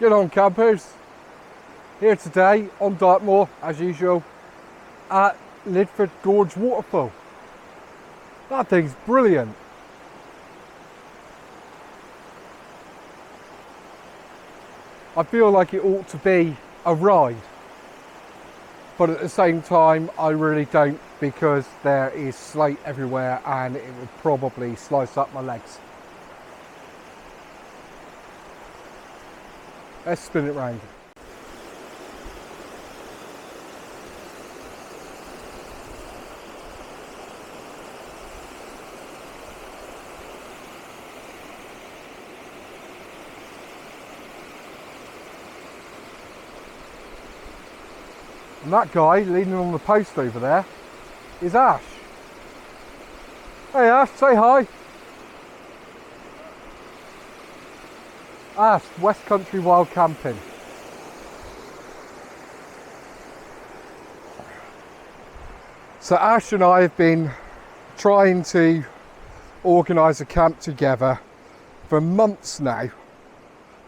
Get on, campers. Here today on Dartmoor, as usual, at Lydford Gorge Waterfall. That thing's brilliant. I feel like it ought to be a ride, but at the same time I really don't, because there is slate everywhere and it would probably slice up my legs. Let's spin it round. And that guy leaning on the post over there is Ash. Hey Ash, say hi. Ash, West Country Wild Camping. So Ash and I have been trying to organise a camp together for months now,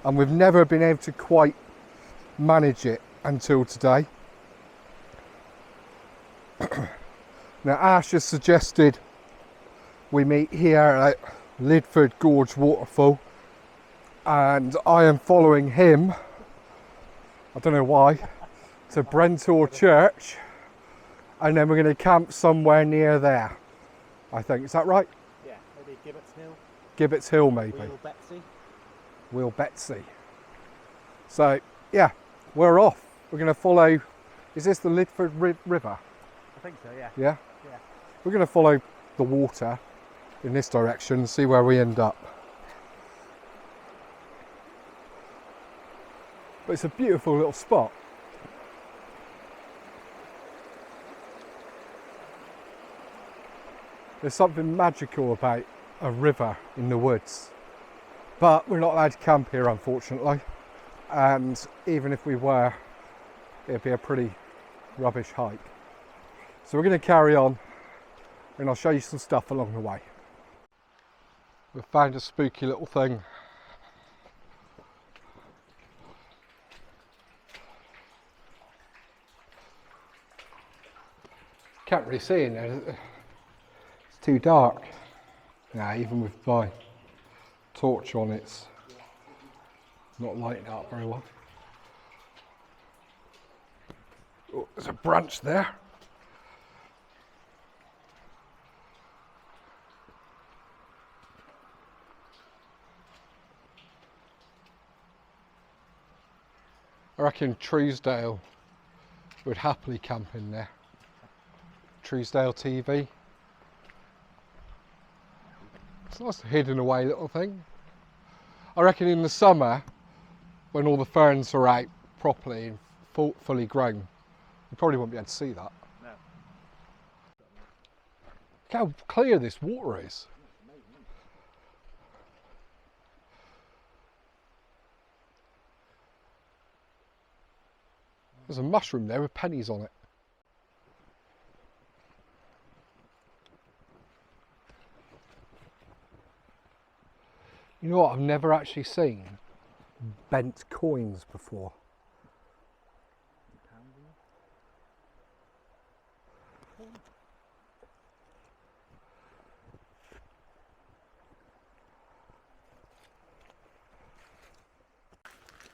and we've never been able to quite manage it until today. Now Ash has suggested we meet here at Lydford Gorge Waterfall, and I am following him, I don't know why, to Brentor Church, and then we're going to camp somewhere near there, I think. Is that right? Yeah, maybe Gibbet Hill. Gibbet Hill maybe. Wheal Betsy. Wheal Betsy. So yeah, we're off. We're going to follow, is this the Lydford River? I think so, yeah. Yeah? Yeah. We're going to follow the water in this direction and see where we end up. But it's a beautiful little spot. There's something magical about a river in the woods. But we're not allowed to camp here, unfortunately. And even if we were, it'd be a pretty rubbish hike. So we're going to carry on, and I'll show you some stuff along the way. We've found a spooky little thing. Can't really see in there. It's too dark. Nah, even with my torch on, it's not lighting up very well. Oh, there's a branch there. I reckon Truesdale would happily camp in there. Truesdale TV. It's a nice hidden away little thing. I reckon in the summer, when all the ferns are out properly and fully grown, you probably won't be able to see that. No. Look how clear this water is. There's a mushroom there with pennies on it. You know what, I've never actually seen bent coins before.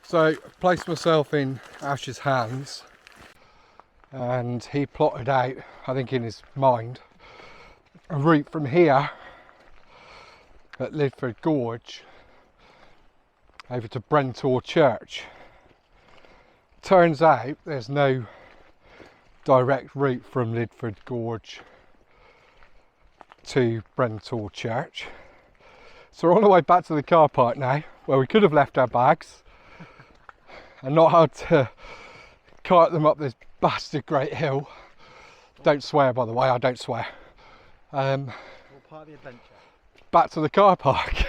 So I placed myself in Ash's hands, and he plotted out, I think in his mind, a route from here at Lydford Gorge over to Brentor Church. Turns out there's no direct route from Lydford Gorge to Brentor Church. So we're on the way back to the car park now, where we could have left our bags and not had to cart them up this bastard great hill. Don't swear, by the way, I don't swear. All part of the adventure. Back to the car park.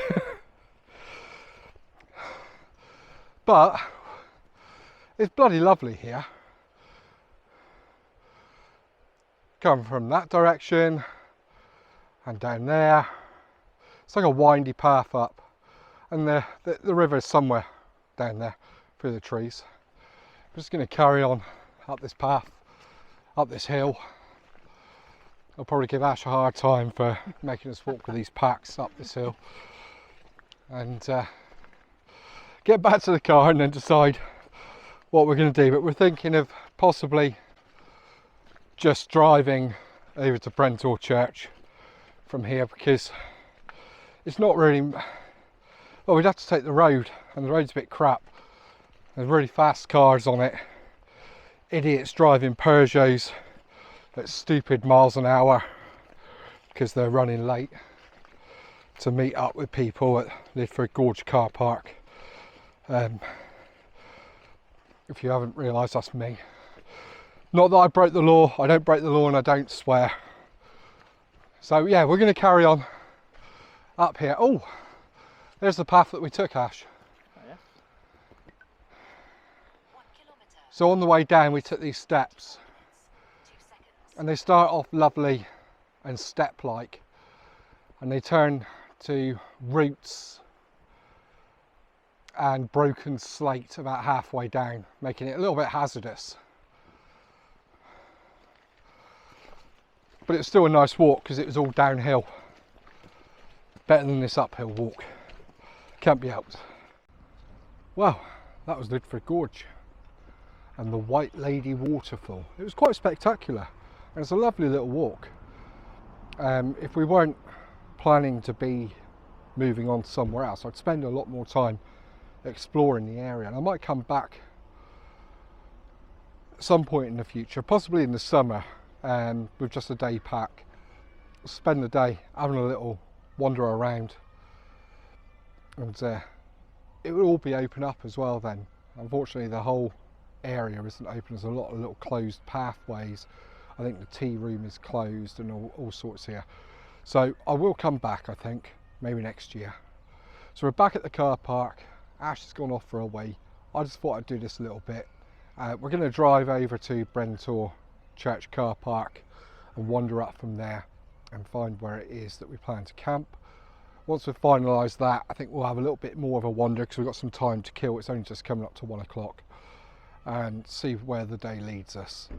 But it's bloody lovely here. Coming from that direction and down there. It's like a windy path up, and the river is somewhere down there. through the trees. I'm just going to carry on up this path, up this hill. I'll probably give Ash a hard time for making us walk with these packs up this hill, and get back to the car and then decide what we're going to do. But we're thinking of possibly just driving over to Brentor Church from here, because it's not really, well, we'd have to take the road, and the road's a bit crap. There's really fast cars on it, idiots driving Peugeots at stupid miles an hour because they're running late to meet up with people at Lydford Gorge car park. If you haven't realised, that's me. Not that I broke the law, I don't break the law and I don't swear. So yeah, we're going to carry on up here. Oh, there's the path that we took, Ash. Oh, yeah. So on the way down we took these steps, and they start off lovely and step-like, and they turn to roots and broken slate about halfway down, making it a little bit hazardous. But it's still a nice walk because it was all downhill. Better than this uphill walk. Can't be helped. Well, that was Lydford Gorge and the White Lady Waterfall. It was quite spectacular, and it's a lovely little walk. If we weren't planning to be moving on somewhere else, I'd spend a lot more time exploring the area, and I might come back at some point in the future, possibly in the summer, with just a day pack, spend the day having a little wander around, and it will all be open up as well then. Unfortunately the whole area isn't open. There's a lot of little closed pathways. I think the tea room is closed and all sorts here. So I will come back, I think, maybe next year. So we're back at the car park. Ash has gone off for a wee. I just thought I'd do this a little bit. We're going to drive over to Brentor Church car park and wander up from there and find where it is that we plan to camp. Once we've finalised that, I think we'll have a little bit more of a wander because we've got some time to kill. It's only just coming up to 1 o'clock, and see where the day leads us.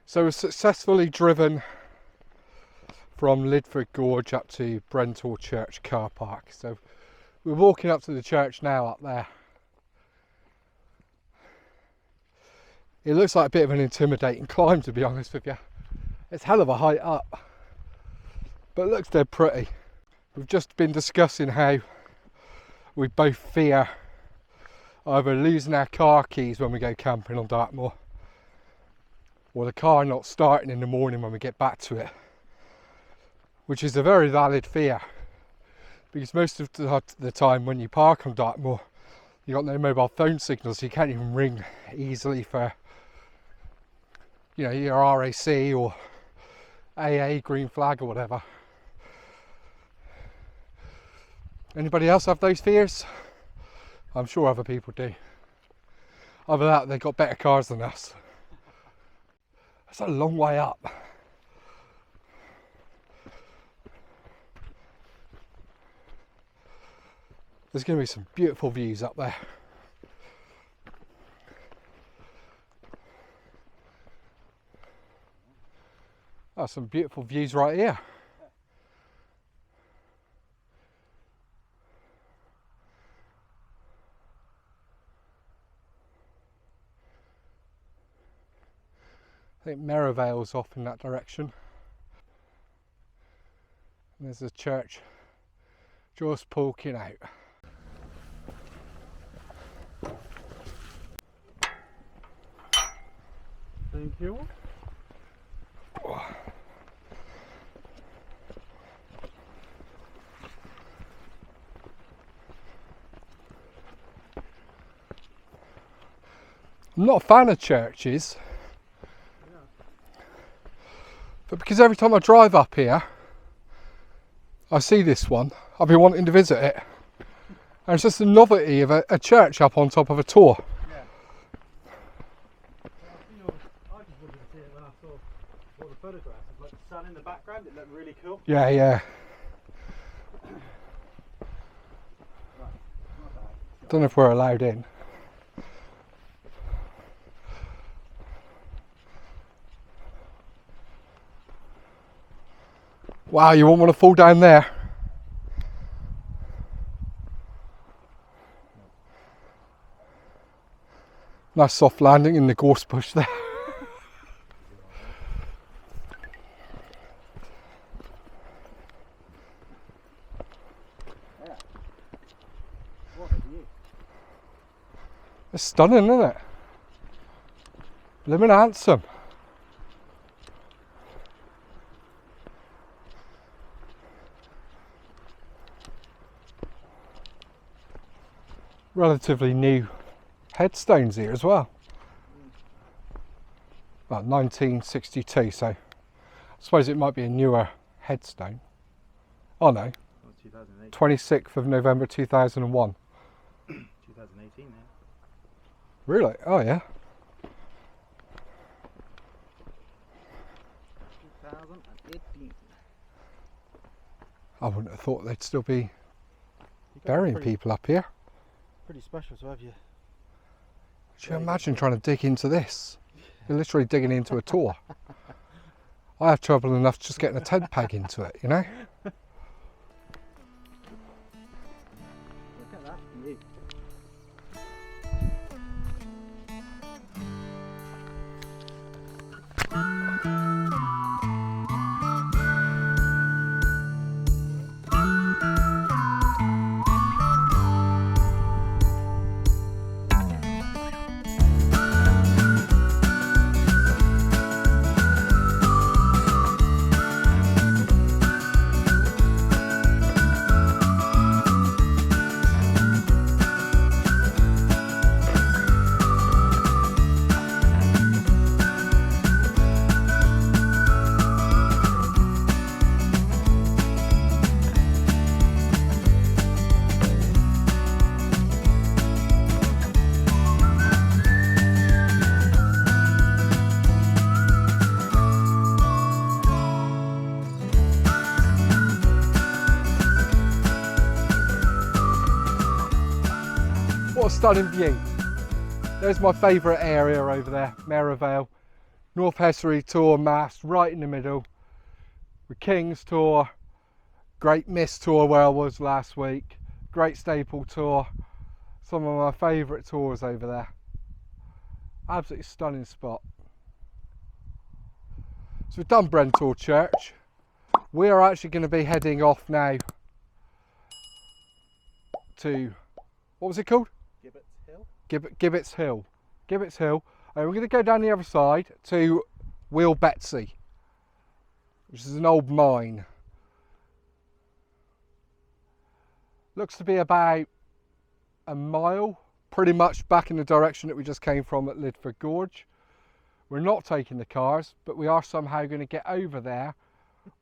So we've successfully driven from Lydford Gorge up to Brentor Church car park. So we're walking up to the church now up there. It looks like a bit of an intimidating climb, to be honest with you. It's hell of a height up, but it looks dead pretty. We've just been discussing how we both fear either losing our car keys when we go camping on Dartmoor, or the car not starting in the morning when we get back to it, which is a very valid fear, because most of the time when you park on Dartmoor, you've got no mobile phone signal, so you can't even ring easily for, you know, your RAC or AA, green flag or whatever. Anybody else have those fears? I'm sure other people do. Other than that, they've got better cars than us. That's a long way up. There's going to be some beautiful views up there. Oh, some beautiful views right here. I think Merivale's off in that direction. And there's a church just poking out. Thank you. I'm not a fan of churches, but because every time I drive up here I see this one, I've been wanting to visit it, and it's just the novelty of a church up on top of a tor. Yeah. I just wanted to see it when I saw all the photographs of like the sun in the background, it looked really cool. Yeah, yeah. Don't know if we're allowed in. Wow, you won't want to fall down there. Nice soft landing in the gorse bush there. Yeah. What a view. It's stunning, isn't it? Blimmin' handsome. Relatively new headstones here as well. Well, 1962, so I suppose it might be a newer headstone. Oh no, 2008. 26th of November 2001. 2018 now. Really? Oh yeah. 2018. I wouldn't have thought they'd still be You got burying pretty, people up here. Pretty special to have you. Could you imagine trying to dig into this? You're literally digging into a tour. I have trouble enough just getting a tent peg into it, you know? Look at that view. What a stunning view. There's my favourite area over there, Merivale. North Hessery Tour mast right in the middle. The King's Tour, Great Mist Tour where I was last week, Great Staple Tour. Some of my favourite tours over there. Absolutely stunning spot. So we've done Brentor Church. We are actually going to be heading off now to, what was it called? Gibbet Hill. Gibbet's Hill. Gibbet's Hill. And we're going to go down the other side to Wheal Betsy, which is an old mine. Looks to be about a mile, pretty much back in the direction that we just came from at Lydford Gorge. We're not taking the cars, but we are somehow going to get over there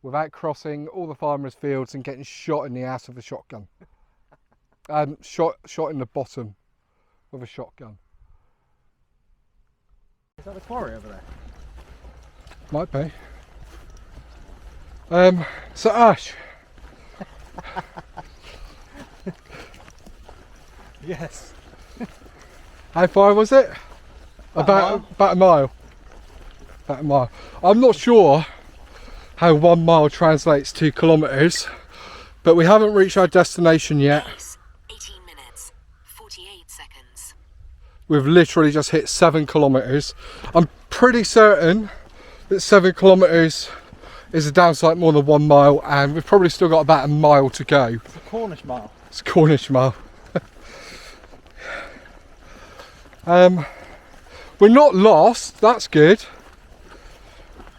without crossing all the farmers' fields and getting shot in the ass with a shotgun. Shot in the bottom with a shotgun. Is that the quarry over there? Might be. So Ash. Yes. How far was it? About a mile. About a mile. I'm not sure how 1 mile translates to kilometres, but we haven't reached our destination yet. Pace, 18 minutes, 48 seconds. We've literally just hit 7 kilometres. I'm pretty certain that 7 kilometres is a downside more than 1 mile, and we've probably still got about a mile to go. It's a Cornish mile. It's a Cornish mile. We're not lost, that's good,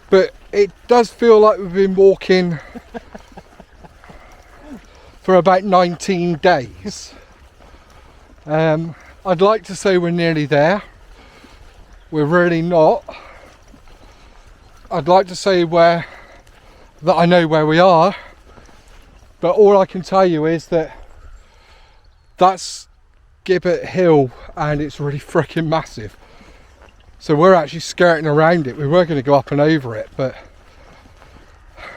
but it does feel like we've been walking for about 19 days. I'd like to say we're nearly there. We're really not. I'd like to say that I know where we are, but all I can tell you is that that's Gibbet Hill and it's really freaking massive. So we're actually skirting around it. We were going to go up and over it, but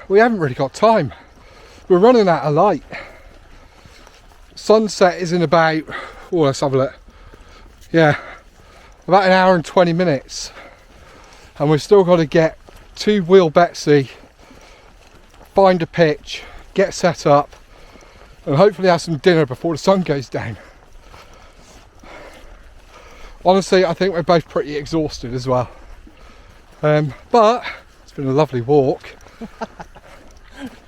we haven't really got time. We're running out of light. Sunset is in about, oh, let's have a look. Yeah, about an hour and 20 minutes. And we've still got to get to Wheal Betsy, find a pitch, get set up, and hopefully have some dinner before the sun goes down. Honestly, I think we're both pretty exhausted as well. But it's been a lovely walk.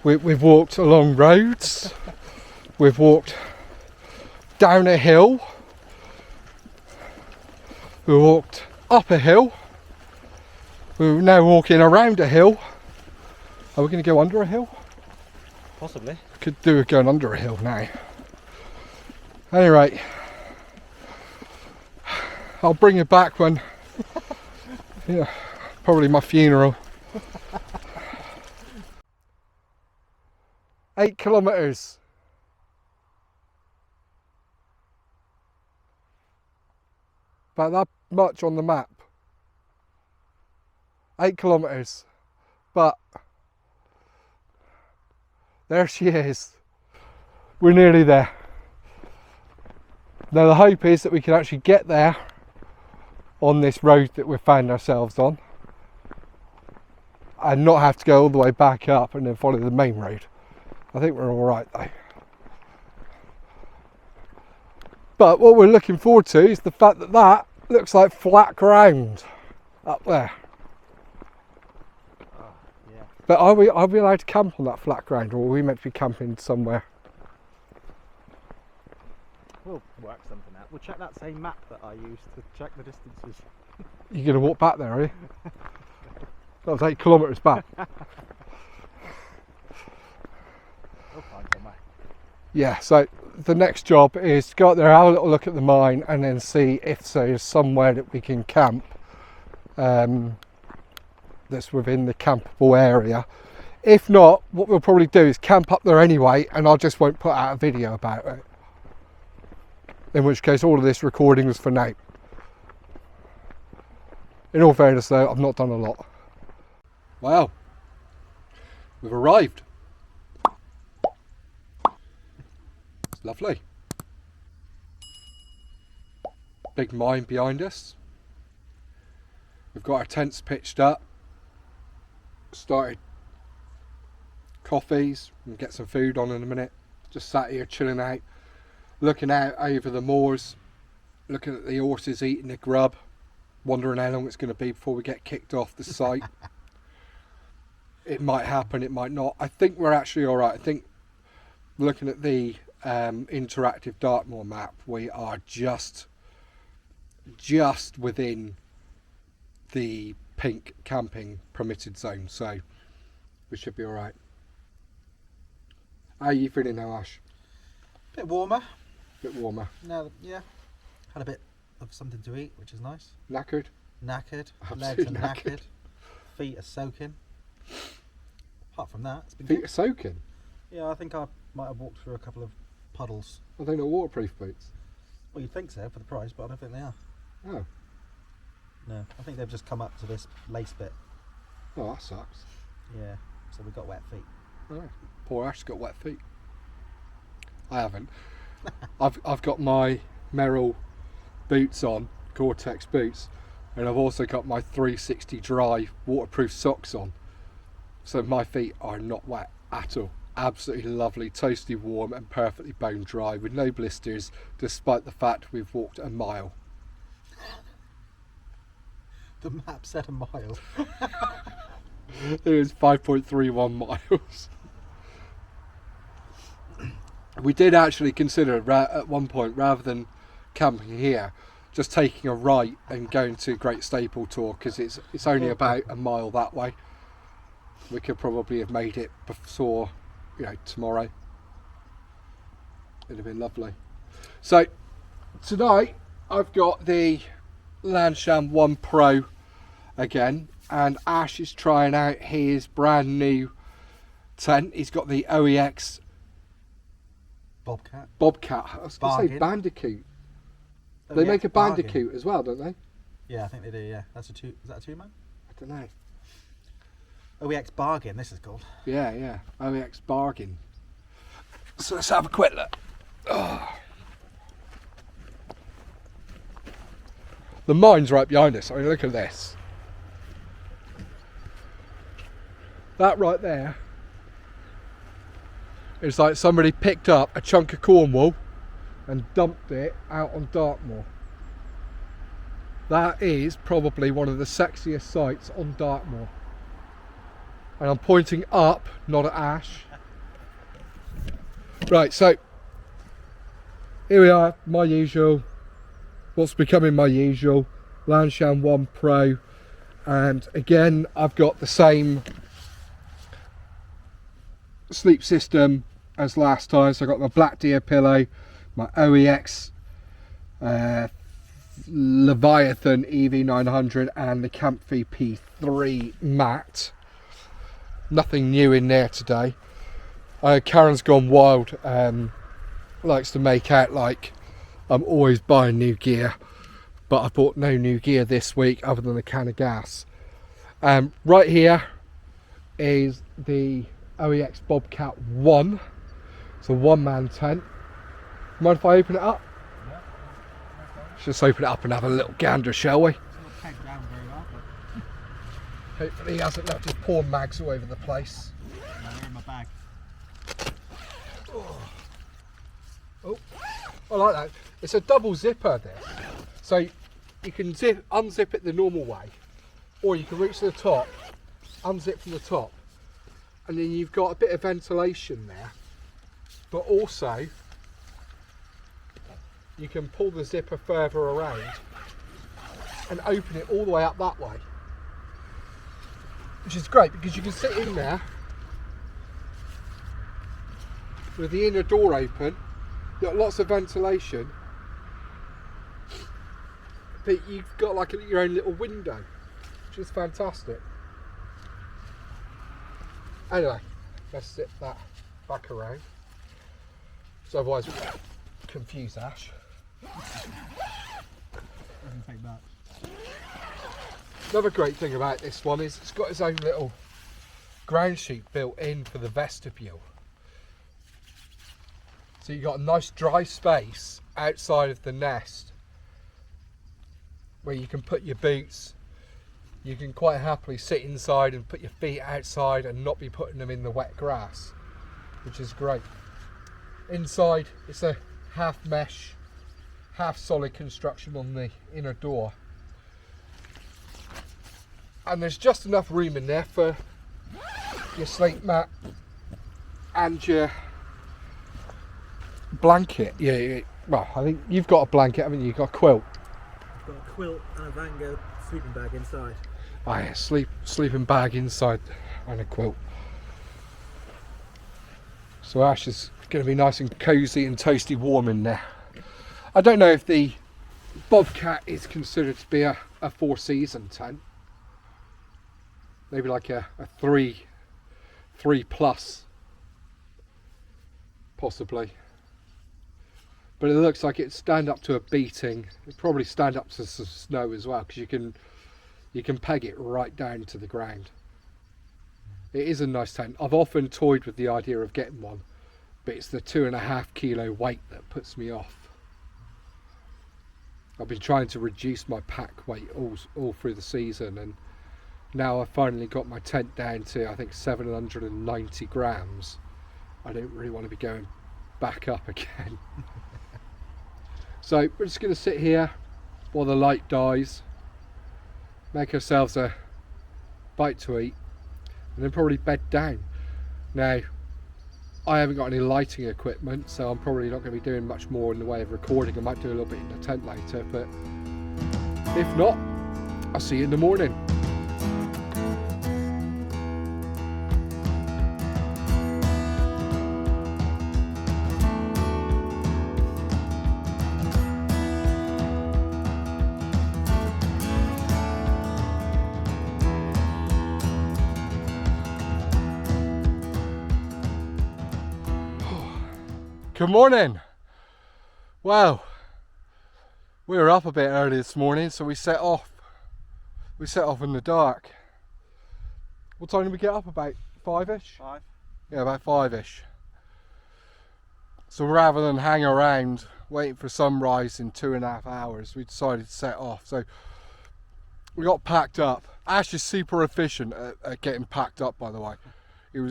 We've walked along roads, we've walked down a hill, we walked up a hill, we're now walking around a hill. Are we going to go under a hill? Possibly. Could do with going under a hill now. Anyway, I'll bring you back when, yeah, probably my funeral. 8 kilometres. About that much on the map. 8 kilometres. But there she is. We're nearly there. Now the hope is that we can actually get there on this road that we've found ourselves on and not have to go all the way back up and then follow the main road. I think we're all right though. But what we're looking forward to is the fact that that looks like flat ground up there. Yeah. But are we allowed to camp on that flat ground, or are we meant to be camping somewhere? We'll work something out. We'll check that same map that I used to check the distances. You're going to walk back there, are you? That was 8 kilometres back. We'll find somewhere. Yeah, so the next job is to go out there, have a little look at the mine, and then see if there's somewhere that we can camp that's within the campable area. If not, what we'll probably do is camp up there anyway, and I just won't put out a video about it. In which case all of this recording was for now. In all fairness though, I've not done a lot. Wow, we've arrived. It's lovely. Big mine behind us. We've got our tents pitched up. Started coffees and get some food on in a minute. Just sat here chilling out, looking out over the moors, looking at the horses eating the grub, wondering how long it's going to be before we get kicked off the site. It might happen, it might not. I think we're actually all right. I think looking at the interactive Dartmoor map, we are just within the pink camping permitted zone, so we should be all right. How are you feeling now, Ash? Bit warmer. Bit warmer. No, yeah. Had a bit of something to eat, which is nice. Knackered? Knackered. Absolutely Legs are knackered. Feet are soaking. Apart from that, it's been Feet good. are soaking? Yeah, I think I might have walked through a couple of puddles. Are they not waterproof boots? Well, you'd think so for the price, but I don't think they are. Oh. No, I think they've just come up to this lace bit. Oh, that sucks. Yeah, so we've got wet feet. Oh, poor Ash's got wet feet. I haven't. I've got my Merrill boots on, Gore-Tex boots, and I've also got my 360 dry waterproof socks on. So my feet are not wet at all. Absolutely lovely, toasty warm and perfectly bone dry with no blisters, despite the fact we've walked a mile. The map said a mile. It was 5.31 miles. We did actually consider at one point, rather than camping here, just taking a right and going to Great Staple Tour, because it's only about a mile that way. We could probably have made it before, tomorrow. It'd have been lovely. So tonight I've got the Lanshan 1 Pro again, and Ash is trying out his brand new tent. He's got the OEX Bobcat. Bobcat. I was going to say Bargain. Bandicoot. Oh, They yeah, make a bargain. Bandicoot as well, don't they? Yeah, I think they do. Yeah, that's a 2. Is that a 2-man? I don't know. OEX Bargain. This is called. Yeah. OEX Bargain. So let's have a quick look. Oh. The mine's right behind us. I mean, look at this. That right there is like somebody picked up a chunk of Cornwall and dumped it out on Dartmoor. That is probably one of the sexiest sites on Dartmoor. And I'm pointing up, not at Ash. Right, so here we are, my usual, what's becoming my usual, Lanshan 1 Pro. And again, I've got the same sleep system as last time. So I've got my Black Deer pillow, my OEX Leviathan EV900 and the Comfy P3 mat. Nothing new in there today. Karen's gone wild, likes to make out like I'm always buying new gear, but I bought no new gear this week other than a can of gas. Right here is the OEX Bobcat 1. It's a 1-man tent. Mind if I open it up? Yeah. Let's just open it up and have a little gander, shall we? It's not pegged down very well, but Hopefully he hasn't left his poor mags all over the place. no, they're in my bag. Oh, I like that. It's a double zipper there. So you can unzip it the normal way, or you can reach to the top, unzip from the top, and then you've got a bit of ventilation there, but also you can pull the zipper further around and open it all the way up that way, which is great because you can sit in there with the inner door open. You've got lots of ventilation, but you've got like your own little window, which is fantastic. Anyway, let's zip that back around, so otherwise we won't confuse Ash. Doesn't take much. Another great thing about this one is it's got its own little ground sheet built in for the vestibule. So you've got a nice dry space outside of the nest where you can put your boots. You can quite happily sit inside and put your feet outside and not be putting them in the wet grass, which is great. Inside, it's a half mesh, half solid construction on the inner door. And there's just enough room in there for your sleep mat and your blanket. Yeah, well, I think you've got a blanket, haven't you? You've got a quilt. I've got a quilt and a Vanguard sleeping bag inside. Oh yeah, sleeping bag inside and a quilt. So Ash is going to be nice and cosy and toasty warm in there. I don't know if the Bobcat is considered to be a 4-season tent. Maybe like a 3 plus, possibly. But it looks like it'd stand up to a beating. It'd probably stand up to some snow as well, because you can peg it right down to the ground. It is a nice tent. I've often toyed with the idea of getting one, but it's the 2.5 kilo weight that puts me off. I've been trying to reduce my pack weight all through the season, and now I've finally got my tent down to, I think, 790 grams. I don't really want to be going back up again. So we're just going to sit here while the light dies, make ourselves a bite to eat, and then probably bed down. Now, I haven't got any lighting equipment, so I'm probably not going to be doing much more in the way of recording. I might do a little bit in the tent later, but if not, I'll see you in the morning. Good morning. Well, we were up a bit early this morning, so we set off we set off in the dark. What time did we get up? About 5ish? 5. Yeah, about 5ish. So rather than hang around waiting for sunrise in 2.5 hours, we decided to set off. So we got packed up. Ash is super efficient at getting packed up, by the way.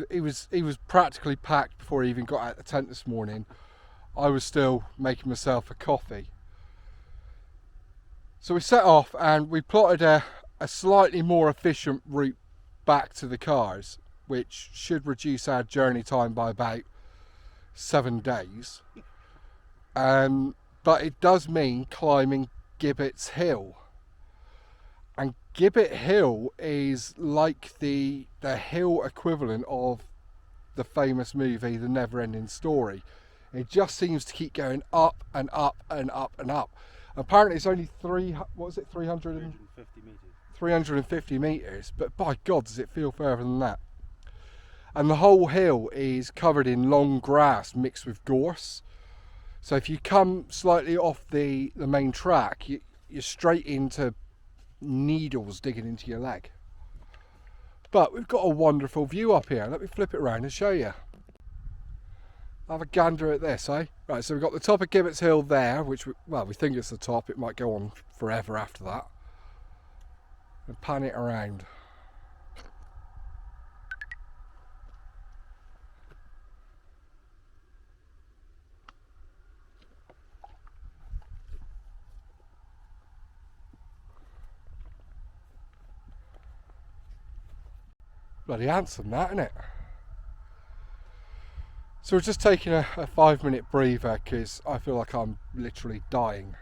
He was practically packed before he even got out of the tent this morning. I was still making myself a coffee. So we set off and we plotted a slightly more efficient route back to the cars, which should reduce our journey time by about 7 days. But it does mean climbing Gibbet Hill. And Gibbet Hill is like the hill equivalent of the famous movie The Never-Ending Story. It just seems to keep going up and up and up and up. Apparently it's only 350 meters. 350 metres, but by God does it feel further than that. And the whole hill is covered in long grass mixed with gorse. So if you come slightly off the main track, you're straight into needles digging into your leg. But we've got a wonderful view up here. Let me flip it around and show you. Have a gander at this, eh? Right, so we've got the top of Gibbet Hill there, which, we think it's the top. It might go on forever after that. And pan it around. Bloody handsome, that, isn't it? So we're just taking a 5-minute breather because I feel like I'm literally dying.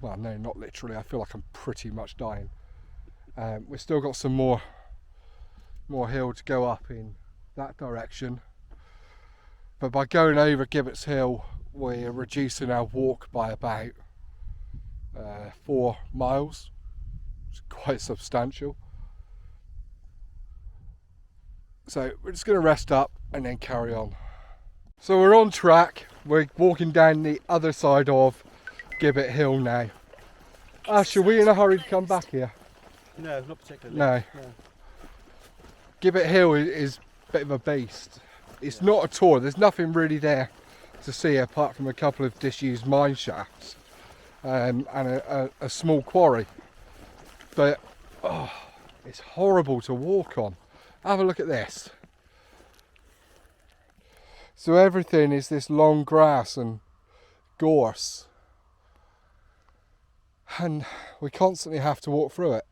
Well, no, not literally. I feel like I'm pretty much dying. We've still got some more hill to go up in that direction. But by going over Gibbet Hill, we're reducing our walk by about 4 miles. It's quite substantial. So we're just going to rest up and then carry on. So we're on track. We're walking down the other side of Gibbet Hill now. Ash, are we in a hurry to come back here? No, not particularly. No. Gibbet Hill is a bit of a beast. It's not a tour. There's nothing really there to see apart from a couple of disused mine shafts and a small quarry. But it's horrible to walk on. Have a look at this. So everything is this long grass and gorse. And we constantly have to walk through it.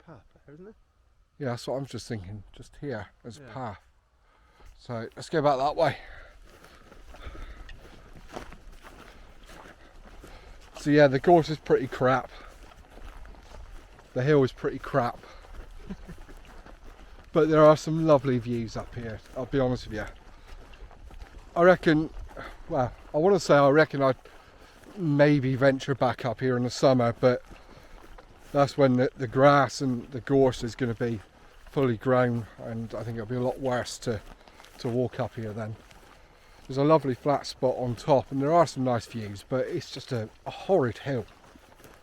Path there, isn't it? Yeah, that's what I'm just thinking. Just here, there's a path. So let's go back that way. So yeah, the gorse is pretty crap. The hill is pretty crap. But there are some lovely views up here, I'll be honest with you. I reckon I'd maybe venture back up here in the summer, but that's when the grass and the gorse is going to be fully grown, and I think it'll be a lot worse to walk up here then. There's a lovely flat spot on top and there are some nice views, but it's just a horrid hill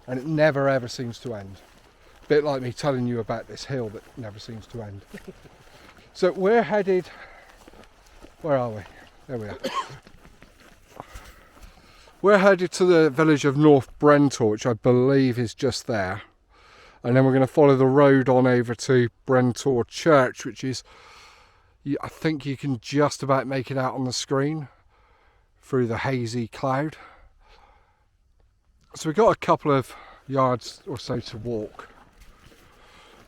and it never ever seems to end. Bit like me telling you about this hill that never seems to end. So we're headed, where are we? There we are. We're headed to the village of North Brentor, which I believe is just there. And then we're going to follow the road on over to Brentor Church, which is, I think you can just about make it out on the screen through the hazy cloud. So we've got a couple of yards or so to walk.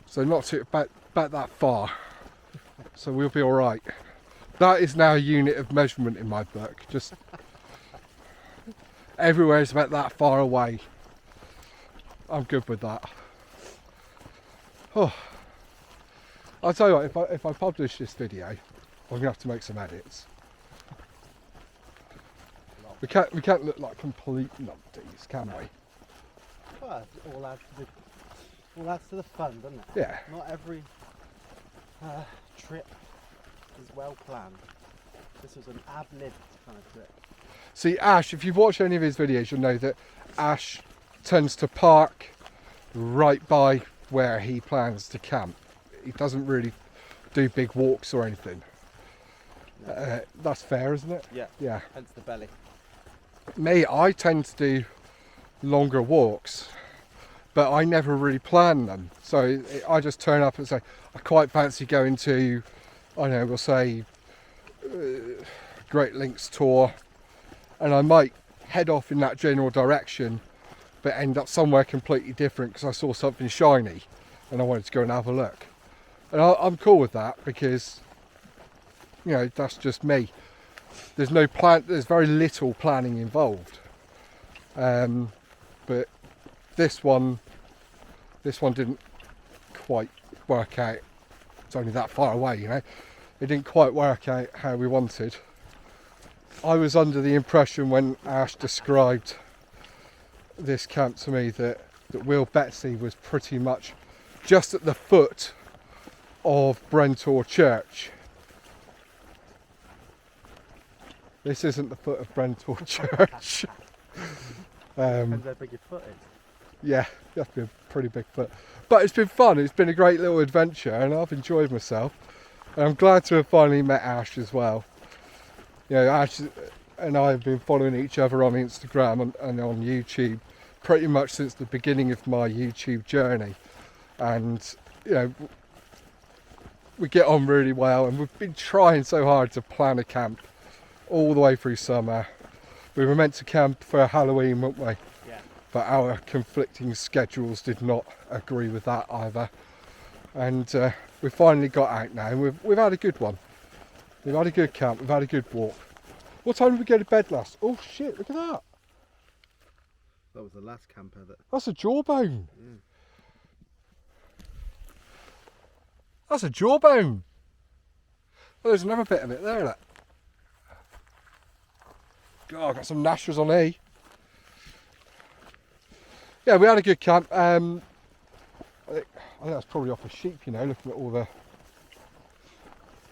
So not too about that far, so we'll be all right. That is now a unit of measurement in my book. Just everywhere is about that far away. I'm good with that. Oh, I'll tell you what. If I publish this video, I'm gonna have to make some edits. We can't look like complete numpties, can we? Well, it all adds to the fun, doesn't it? Yeah. Not every trip is well planned. This was an ad-lib kind of trip. See, Ash, if you've watched any of his videos, you'll know that Ash tends to park right by where he plans to camp. He doesn't really do big walks or anything. That's fair, isn't it? Yeah. Yeah. Hence the belly. Me, I tend to do longer walks, but I never really plan them. So I just turn up and say, I quite fancy going to, I don't know, we'll say Great Links tour, and I might head off in that general direction, but end up somewhere completely different because I saw something shiny and I wanted to go and have a look. And I'm cool with that because, you know, that's just me. There's no plan. There's very little planning involved. But this one didn't quite work out. It's only that far away, you know. It didn't quite work out how we wanted. I was under the impression when Ash described this camp to me that Wheal Betsy was pretty much just at the foot of Brentor Church. This isn't the foot of Brentor Church. Depends how big your foot is. Yeah, you have to be a pretty big foot. But it's been fun. It's been a great little adventure and I've enjoyed myself. And I'm glad to have finally met Ash as well. You know, Ash and I have been following each other on Instagram and on YouTube pretty much since the beginning of my YouTube journey. And, you know, we get on really well and we've been trying so hard to plan a camp all the way through summer. We were meant to camp for Halloween, weren't we? Yeah. But our conflicting schedules did not agree with that either. And we finally got out now and we've had a good one. We've had a good camp, we've had a good walk. What time did we go to bed last? Oh shit, look at that. That was the last camper that... That's a jawbone. Mm. That's a jawbone. Oh, there's another bit of it there, look. God, I've got some gnashers on E. Yeah, we had a good camp. I think that's probably off a sheep, you know, looking at all the...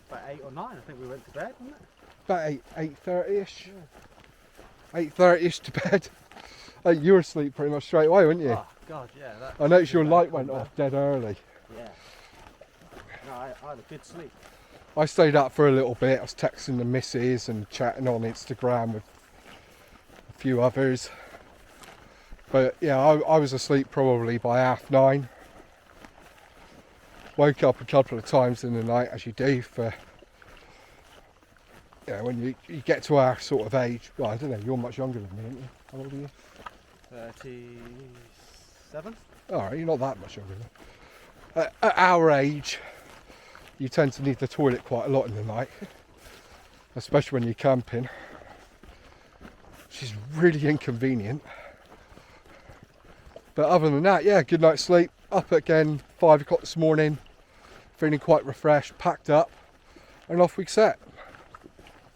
About 8 or 9, I think we went to bed, wasn't it? About 8:30ish. Yeah. 8:30ish to bed. You were asleep pretty much straight away, weren't you? Oh, God, yeah. I noticed your light went off dead early. Yeah. No, I had a good sleep. I stayed up for a little bit. I was texting the missus and chatting on Instagram with a few others. But yeah, I was asleep probably by 9:30. Woke up a couple of times in the night, as you do, for, you know, when you get to our sort of age. Well, I don't know, you're much younger than me, aren't you? How old are you? 37? Alright, you're not that much younger than me. At our age, you tend to need the toilet quite a lot in the night, especially when you're camping, which is really inconvenient. But other than that, yeah, good night's sleep. Up again 5 o'clock this morning, feeling quite refreshed, packed up, and off we set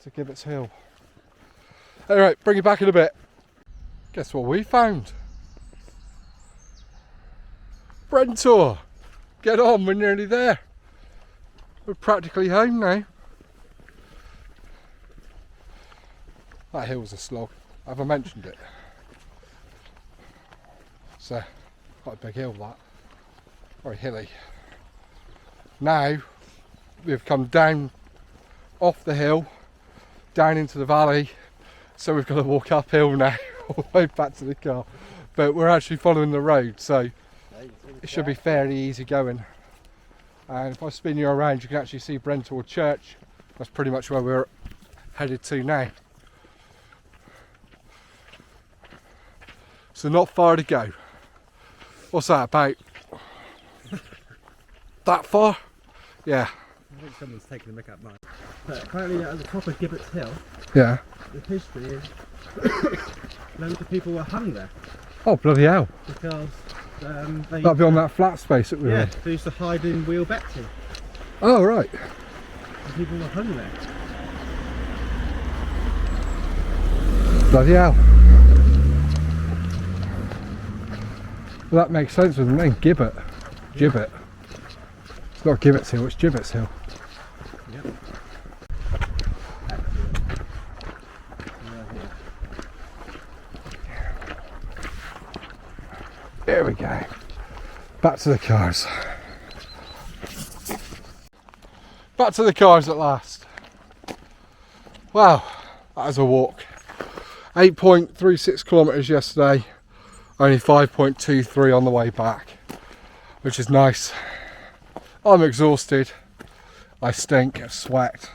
to Gibbet Hill. Alright, bring you back in a bit. Guess what we found? Brentor! Get on, we're nearly there. We're practically home now. That hill's a slog. Have I mentioned it? It's quite a big hill, that. Very hilly. Now we've come down off the hill, down into the valley, so we've got to walk uphill now all the way back to the car. But we're actually following the road, so it should be fairly easy going. And if I spin you around, you can actually see Brentor Church. That's pretty much where we're headed to now. So not far to go. What's that, about that far? Yeah. I think someone's taking a mick up mine. But apparently at the top of Gibbet Hill, Yeah. the history is loads of people were hung there Oh, bloody hell. because they... That'd be on that flat space that we were Yeah, in. they used to hide in Wheal Betsy. Oh, right. And people were hung there. Bloody hell. Well, that makes sense with the name Gibbet. Gibbet. It's not Gibbet Hill, it's Gibbet Hill. Yep. Back to the cars. Back to the cars at last. Wow, that was a walk. 8.36 kilometres yesterday, only 5.23 on the way back, which is nice. I'm exhausted, I stink of sweat,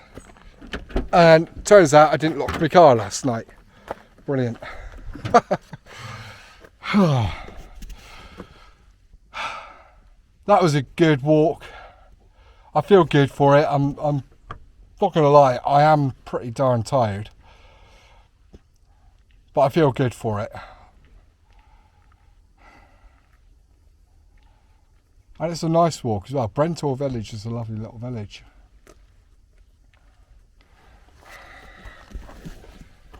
and turns out I didn't lock my car last night. Brilliant. That was a good walk. I feel good for it. I'm not gonna lie, I am pretty darn tired, but I feel good for it. And it's a nice walk as well. Brentor village is a lovely little village.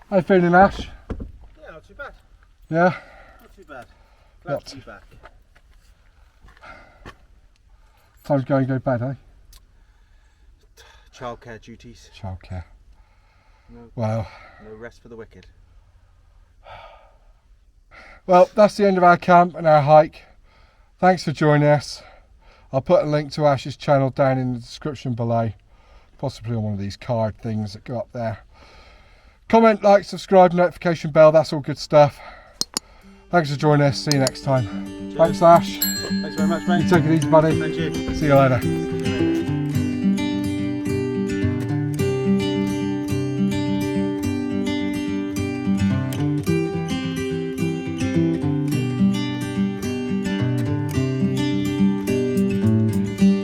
How you feeling, Ash? Yeah, not too bad. Yeah? Not too bad. Glad to be back. Time to go and go to bed, eh? Childcare duties. Childcare. No, Well, no rest for the wicked. well, that's the end of our camp and our hike. Thanks for joining us. I'll put a link to Ash's channel down in the description below, possibly on one of these card things that go up there. Comment, like, subscribe, notification bell, that's all good stuff. Thanks for joining us. See you next time. Cheers. Thanks, Ash. Thanks very much, mate. You take it easy, buddy. Thank you. See you later.